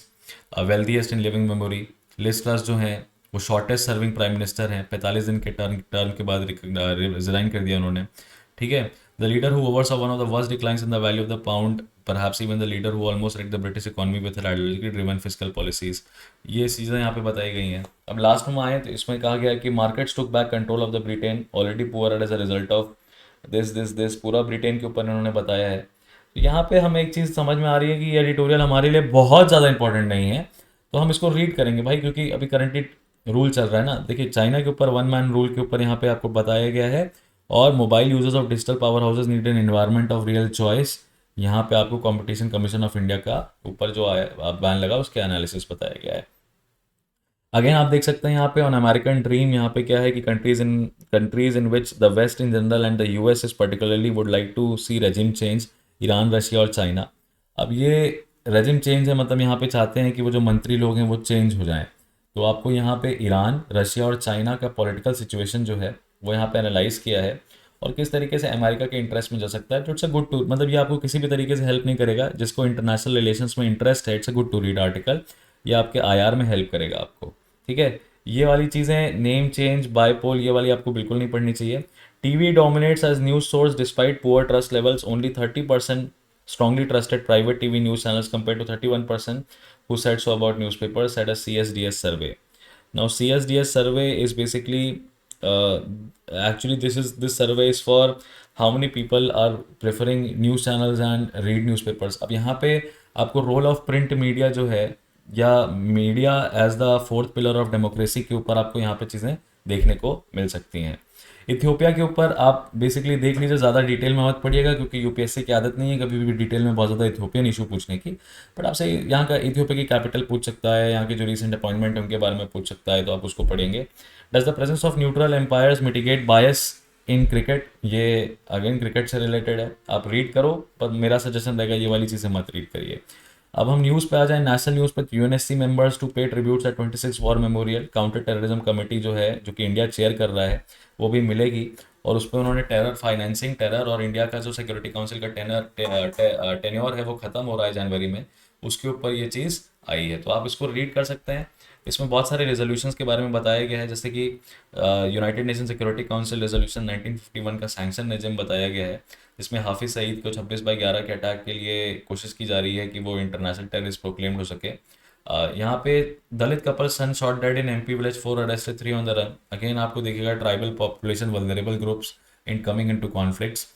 S1: wealthiest in living memory. Liz Truss जो हैं वो शॉर्टेस्ट सर्विंग प्राइम मिनिस्टर हैं, 45 दिन के टर्म के बाद रिजाइन कर दिया उन्होंने। ठीक है, the leader who oversaw one of the worst declines in the value of the pound, perhaps even the leader who almost wrecked the British economy with her ideologically driven fiscal policies. ये चीज़ें यहाँ पे बताई गई हैं। अब लास्ट में आए तो इसमें कहा गया है कि markets took back control of the Britain, already poor as a result of this पूरा ब्रिटेन के ऊपर इन्होंने बताया है। तो यहाँ पे हमें एक चीज़ समझ में आ रही है कि ये एडिटोरियल हमारे लिए बहुत ज़्यादा इंपॉर्टेंट नहीं है, तो हम इसको रीड करेंगे भाई, क्योंकि अभी करंटली रूल चल रहा है ना। देखिए, चाइना के ऊपर वन मैन रूल के ऊपर यहाँ पे आपको बताया गया है, और mobile users of digital power houses need an environment of real choice. यहाँ पे आपको कंपटीशन कमीशन ऑफ इंडिया का ऊपर जो बैन लगा उसके एनालिसिस बताया गया है। अगेन आप देख सकते हैं यहाँ पे ऑन अमेरिकन ड्रीम, यहाँ पे क्या है कि countries in which the West in general and the US is particularly would like to see regime change, Iran, Russia और चाइना। अब ये रेजिम चेंज है, मतलब यहाँ पे चाहते हैं कि वो जो मंत्री लोग हैं वो चेंज हो जाएं। तो आपको यहाँ पे ईरान, रशिया और चाइना का पॉलिटिकल सिचुएशन जो है वो यहाँ पे एनालाइज किया है और किस तरीके से अमेरिका के इंटरेस्ट में जा सकता है। तो इट्स अ गुड टू, मतलब ये आपको किसी भी तरीके से हेल्प नहीं करेगा, जिसको इंटरनेशनल रिलेशंस में इंटरेस्ट है, it's a good to read article. ये आपके IR में हेल्प करेगा आपको। ठीक है, ये वाली चीज़ें, नेम चेंज, बायपोल, ये वाली आपको बिल्कुल नहीं पढ़नी चाहिए। TV dominates as news source despite poor trust levels, only 30% strongly trusted private TV news channels compared to 31% who said so about newspapers, said a CSDS survey. Now CSDS survey is basically uh, actually this survey is for how many people are preferring news channels and read newspapers. अब यहाँ पे आपको रोल ऑफ प्रिंट मीडिया जो है, या media as the fourth pillar of democracy के ऊपर आपको यहाँ पे चीज़ें देखने को मिल सकती हैं। इथियोपिया के ऊपर आप बेसिकली देख लीजिए, ज़्यादा डिटेल में मत पढ़िएगा क्योंकि UPSC की आदत नहीं है कभी भी डिटेल में बहुत ज़्यादा इथियोपियन इशू पूछने की। बट आपसे यहाँ का इथियोपिया की कैपिटल पूछ सकता है, यहाँ के जो रिसेंट अपॉइंटमेंट है उनके बारे में पूछ सकता है, तो आप उसको पढ़ेंगे। Does the presence of neutral umpires mitigate bias in cricket, ये अगेन क्रिकेट से रिलेटेड है, आप रीड करो, पर मेरा सजेशन रहेगा ये वाली चीज़ें मत रीड करिए। अब हम न्यूज़ पे आ जाएं, नेशनल न्यूज़ पे, UNSC members to pay tributes at 26 war memorial. Counter terrorism committee जो है, जो कि इंडिया चेयर कर रहा है, वो भी मिलेगी, और उस पर उन्होंने टेरर फाइनेंसिंग, टेरर और इंडिया का जो सिक्योरिटी काउंसिल का टेन्योर है वो ख़त्म हो रहा है जनवरी में, उसके ऊपर ये चीज़ आई है, तो आप इसको रीड कर सकते हैं। इसमें बहुत सारे रेजोल्यूशंस के बारे में बताया गया है, जैसे कि United nation security council resolution 1951 का सैंक्शन रेजिम बताया गया है, जिसमें हाफिज सईद को 26/11 के अटैक के लिए कोशिश की जा रही है कि वो इंटरनेशनल टेररिस्ट प्रोक्लेम्ड हो सके। यहाँ पे Dalit couple son shot dead in MP village, 4 arrested, 3 on the run. Again आपको देखिएगा tribal population, vulnerable groups in coming into conflicts.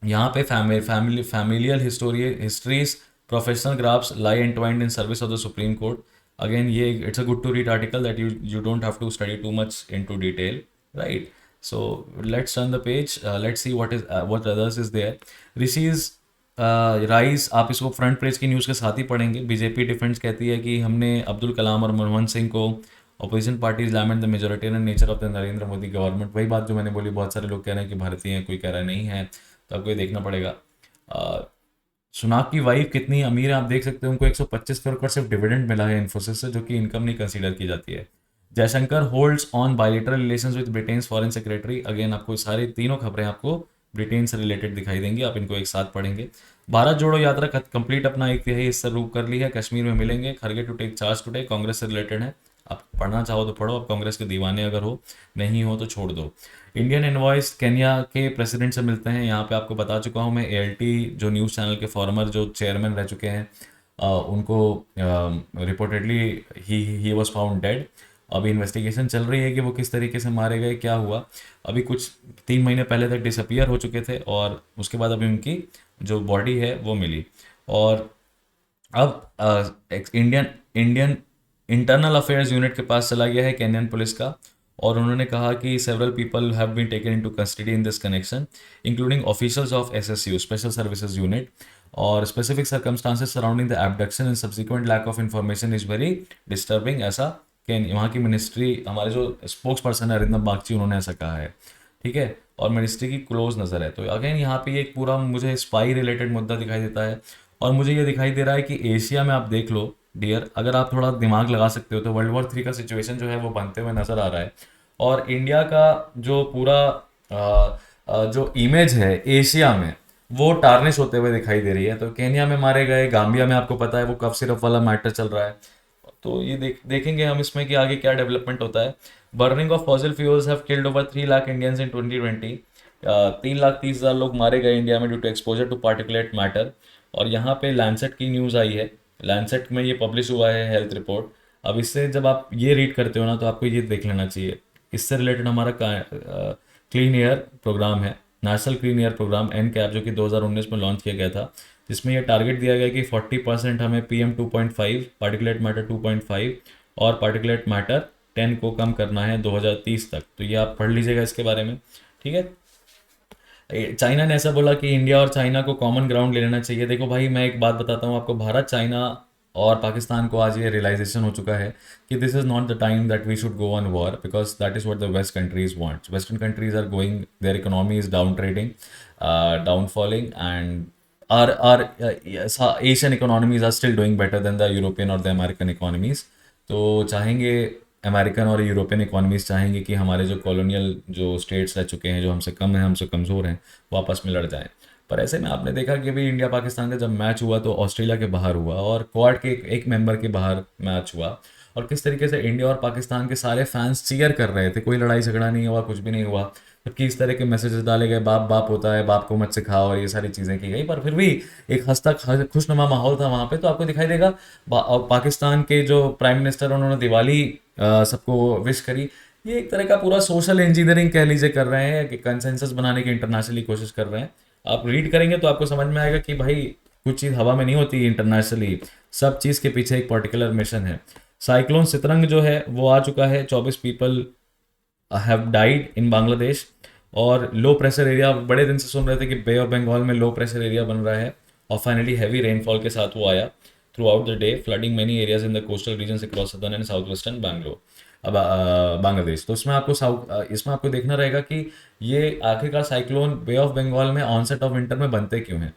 S1: यहाँ पे familial histories, professional graphs lie entwined in service of the supreme court. Again ये it's a good to read article that you don't have to study too much into detail, right? So let's turn the page. Let's see what others is there. Rishi's rise, आप इसको फ्रंट पेज की न्यूज़ के साथ ही पढ़ेंगे। बीजेपी डिफेंस कहती है कि हमने अब्दुल कलाम और मनमोहन सिंह को, opposition parties lament the majoritarian nature of the Narendra Modi government. वही बात जो मैंने बोली, बहुत सारे लोग कह रहे हैं कि भारतीय हैं, कोई कह रहा है नहीं है, तो आपको ये देखना पड़ेगा। सुनाक की वाइफ कितनी अमीर है आप देख सकते हो, उनको 125 करोड़ का सिर्फ डिविडेंड मिला है इन्फोसिस से, जो कि इनकम नहीं कंसीडर की जाती है। Jaishankar holds on bilateral relations with Britain foreign secretary, again आपको सारी तीनों खबरें आपको ब्रिटेन से रिलेटेड दिखाई देंगी, आप इनको एक साथ पढ़ेंगे। भारत जोड़ो यात्रा कंप्लीट, अपना एक तिहाई हिस्सा रूक कर ली है, कश्मीर में मिलेंगे, Kharge to take charge today, Congress से रिलेटेड है, आप पढ़ना चाहो तो पढ़ो, आप कांग्रेस के दीवाने अगर हो, नहीं हो तो छोड़ दो। इंडियन इनवॉइस केन्या के प्रेसिडेंट से मिलते हैं, यहाँ पे आपको बता चुका हूँ मैं, एएलटी जो न्यूज़ चैनल के फॉर्मर जो चेयरमैन रह चुके हैं, उनको reportedly he was found dead. अभी इन्वेस्टिगेशन चल रही है कि वो किस तरीके से मारे गए, क्या हुआ। अभी कुछ 3 महीने पहले तक डिसअपियर हो चुके थे, और उसके बाद अभी उनकी जो बॉडी है वो मिली। और अब Indian Indian internal affairs unit के पास चला गया है केन्यन पुलिस का, और उन्होंने कहा कि several people have been taken into custody in this connection, including officials of SSU special services unit, और specific circumstances surrounding the abduction and subsequent lack of information is very disturbing, ऐसा वहाँ की मिनिस्ट्री, हमारे जो स्पोक्स पर्सन है अरिंदम बागची, उन्होंने ऐसा कहा है। ठीक है, और मिनिस्ट्री की क्लोज नज़र है। तो अगेन यहाँ पे एक पूरा मुझे स्पाई रिलेटेड मुद्दा दिखाई देता है, और मुझे ये दिखाई दे रहा है कि एशिया में आप देख लो डियर, अगर आप थोड़ा दिमाग लगा सकते हो तो वर्ल्ड वॉर 3 का सिचुएशन जो है वो बनते हुए नजर आ रहा है। और इंडिया का जो पूरा जो इमेज है एशिया में, वो टार्निश होते हुए दिखाई दे रही है। तो केन्या में मारे गए, गाम्बिया में आपको पता है वो कफ सिरप वाला मैटर चल रहा है। तो ये देखेंगे हम इसमें कि आगे क्या डेवलपमेंट होता है। Burning of fossil fuels have killed over 3 lakh Indians in 2020, 3,30,000 लोग मारे गए इंडिया में due to exposure to particulate matter. और यहाँ पे लैंसेट की न्यूज़ आई है, लैंसेट में ये पब्लिश हुआ है हेल्थ रिपोर्ट। अब इससे जब आप ये रीड करते हो ना, तो आपको ये देख लेना चाहिए, इससे रिलेटेड हमारा क्लीन एयर प्रोग्राम है, national clean air programme NCAP, जो कि 2019 में लॉन्च किया गया था, जिसमें यह टारगेट दिया गया कि 40% हमें PM2.5, पार्टिकुलेट मैटर 2.5 और पार्टिकुलेट मैटर 10 को कम करना है 2030 तक। तो ये आप पढ़ लीजिएगा इसके बारे में। ठीक है, चाइना ने ऐसा बोला कि इंडिया और चाइना को कॉमन ग्राउंड ले लेना चाहिए। देखो भाई, मैं एक बात बताता हूँ आपको, भारत चाइना और पाकिस्तान को आज ये रियलाइजेशन हो चुका है कि this is not the time that we should go on war, because that is what the west countries want. Western countries are going, their economy is down trading, down falling, and our Asian economies are still doing better than the European or the American economies। तो चाहेंगे अमेरिकन और यूरोपियन इकोनॉमीज चाहेंगे कि हमारे जो कॉलोनियल जो स्टेट्स रह चुके हैं, जो हमसे कम हैं, हमसे कमज़ोर हैं, वो आपस में लड़ जाएं। पर ऐसे में आपने देखा कि अभी इंडिया पाकिस्तान का जब मैच हुआ तो ऑस्ट्रेलिया के बाहर हुआ, और क्वाड के एक मेंबर के बाहर मैच हुआ, और किस तरीके से इंडिया और पाकिस्तान के सारे फैंस चीयर कर रहे थे, कोई लड़ाई झगड़ा नहीं हुआ, कुछ भी नहीं हुआ, जबकि इस तरह के मैसेजेस डाले गए, बाप बाप होता है, बाप को मत सिखाओ, और ये सारी चीज़ें की गई, पर फिर भी एक हंसता खुशनुमा माहौल था वहाँ पे। तो आपको दिखाई देगा और पाकिस्तान के जो प्राइम मिनिस्टर, उन्होंने दिवाली सबको विश करी। ये एक तरह का पूरा सोशल इंजीनियरिंग कह लीजिए कर रहे हैं, कि कंसेंसस बनाने की इंटरनेशनली कोशिश कर रहे हैं। आप रीड करेंगे तो आपको समझ में आएगा कि भाई कुछ चीज़ हवा में नहीं होती इंटरनेशनली, सब चीज़ के पीछे एक पर्टिकुलर मिशन है। साइक्लोन सितरंग जो है वो आ चुका है, 24 people have died in Bangladesh. और लो प्रेशर एरिया, बड़े दिन से सुन रहे थे कि बे ऑफ बंगाल में लो प्रेशर एरिया बन रहा है, और फाइनली हैवी रेनफॉल के साथ वो आया through out the day, flooding many areas in the coastal region across southern and south western Bangalore, अब बांग्लादेश। तो इसमें आपको देखना रहेगा कि ये आखिरकार साइक्लोन बे ऑफ बंगाल में ऑनसेट ऑफ विंटर में बनते क्यों हैं।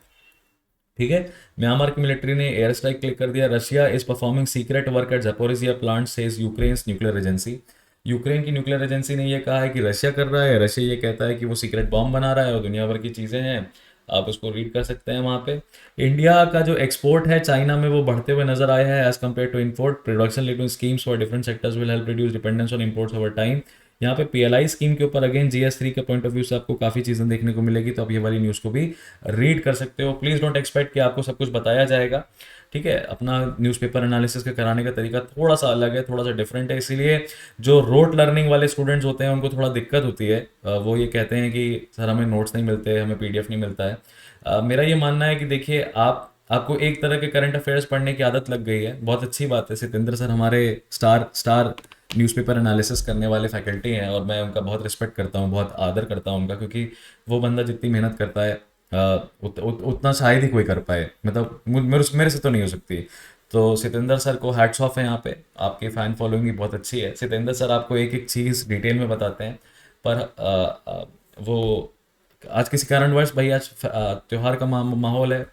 S1: ठीक है, म्यांमार की मिलिट्री ने एयर स्ट्राइक क्लिक कर दिया। Russia is performing secret work at Zaporizhzhia plant, says Ukraine's nuclear agency. Ukraine की न्यूक्लियर एजेंसी ने यह कहा है कि रशिया कर रहा है, रशिया ये कहता है कि वो सीक्रेट बॉम्ब बना रहा है, और दुनिया भर की चीज़ें हैं, आप उसको रीड कर सकते हैं वहाँ पे। इंडिया का जो एक्सपोर्ट है चाइना में, वो बढ़ते हुए नजर आया है as compare to import. Production leading schemes for different sectors will help reduce dependence on imports over time. यहाँ पे PLI स्कीम के ऊपर अगेन GS3 के पॉइंट ऑफ व्यू से आपको काफ़ी चीज़ें देखने को मिलेगी, तो आप ये वाली न्यूज़ को भी रीड कर सकते हो। प्लीज़ डोंट एक्सपेक्ट कि आपको सब कुछ बताया जाएगा। ठीक है, अपना न्यूज़पेपर एनालिसिस का कराने का तरीका थोड़ा सा अलग है, थोड़ा सा डिफरेंट है, इसीलिए जो रोट लर्निंग वाले स्टूडेंट्स होते हैं उनको थोड़ा दिक्कत होती है। वो ये कहते हैं कि सर हमें नोट्स नहीं मिलते, हमें PDF नहीं मिलता है। मेरा ये मानना है कि देखिए, आपको एक तरह के करंट अफेयर्स पढ़ने की आदत लग गई है, बहुत अच्छी बात है। सितेंद्र सर हमारे स्टार स्टार न्यूज़पेपर एनालिसिस करने वाले फैकल्टी हैं, और मैं उनका बहुत रिस्पेक्ट करता हूँ, बहुत आदर करता हूँ उनका, क्योंकि वो बंदा जितनी मेहनत करता है उतना शायद ही कोई कर पाए, मतलब मेरे से तो नहीं हो सकती। तो सितेंद्र सर को हैट्स ऑफ है, यहाँ पे आपकी फ़ैन फॉलोइंग भी बहुत अच्छी है। सितेंद्र सर आपको एक एक चीज़ डिटेल में बताते हैं, पर वो आज किसी कारणवश भाई, आज त्योहार का माहौल है,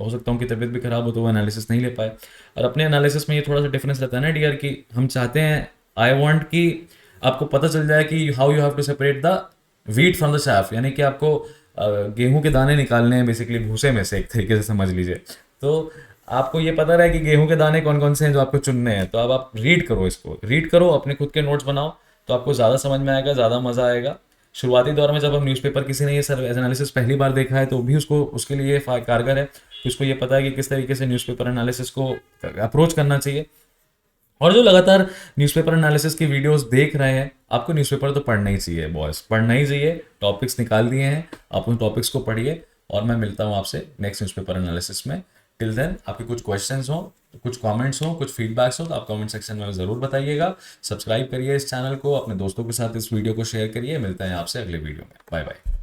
S1: हो सकता है उनकी तबीयत भी खराब हो तो वो एनालिसिस नहीं ले पाए। और अपने एनालिसिस में ये थोड़ा सा डिफरेंस रहता है ना डियर, कि हम चाहते हैं, आई वांट कि आपको पता चल जाए कि how you have to separate the wheat from the chaff, यानी कि आपको गेहूं के दाने निकालने हैं बेसिकली भूसे में से, एक तरीके से समझ लीजिए। तो आपको ये पता रहे कि गेहूं के दाने कौन कौन से हैं जो आपको चुनने हैं, तो अब आप रीड करो, इसको रीड करो, अपने खुद के नोट्स बनाओ, तो आपको ज़्यादा समझ में आएगा, ज़्यादा मज़ा आएगा। शुरुआती दौर में जब हम न्यूज़पेपर, किसी ने ये सर एनालिसिस पहली बार देखा है तो भी उसको, उसके लिए कारगर है कि उसको ये पता है कि किस तरीके से न्यूज़पेपर एनालिसिस को अप्रोच करना चाहिए। और जो लगातार न्यूज़पेपर एनालिसिस की वीडियोस देख रहे हैं, आपको न्यूज़पेपर तो पढ़ना ही चाहिए बॉयज, पढ़ना ही चाहिए। टॉपिक्स निकाल दिए हैं, आप उन टॉपिक्स को पढ़िए, और मैं मिलता हूँ आपसे नेक्स्ट न्यूज़पेपर एनालिसिस में। टिल देन आपके कुछ क्वेश्चंस हो, कुछ कमेंट्स हो, कुछ फीडबैक्स हो, तो आप कमेंट सेक्शन में ज़रूर बताइएगा। सब्सक्राइब करिए इस चैनल को, अपने दोस्तों के साथ इस वीडियो को शेयर करिए। मिलते हैं आपसे अगले वीडियो में। Bye bye.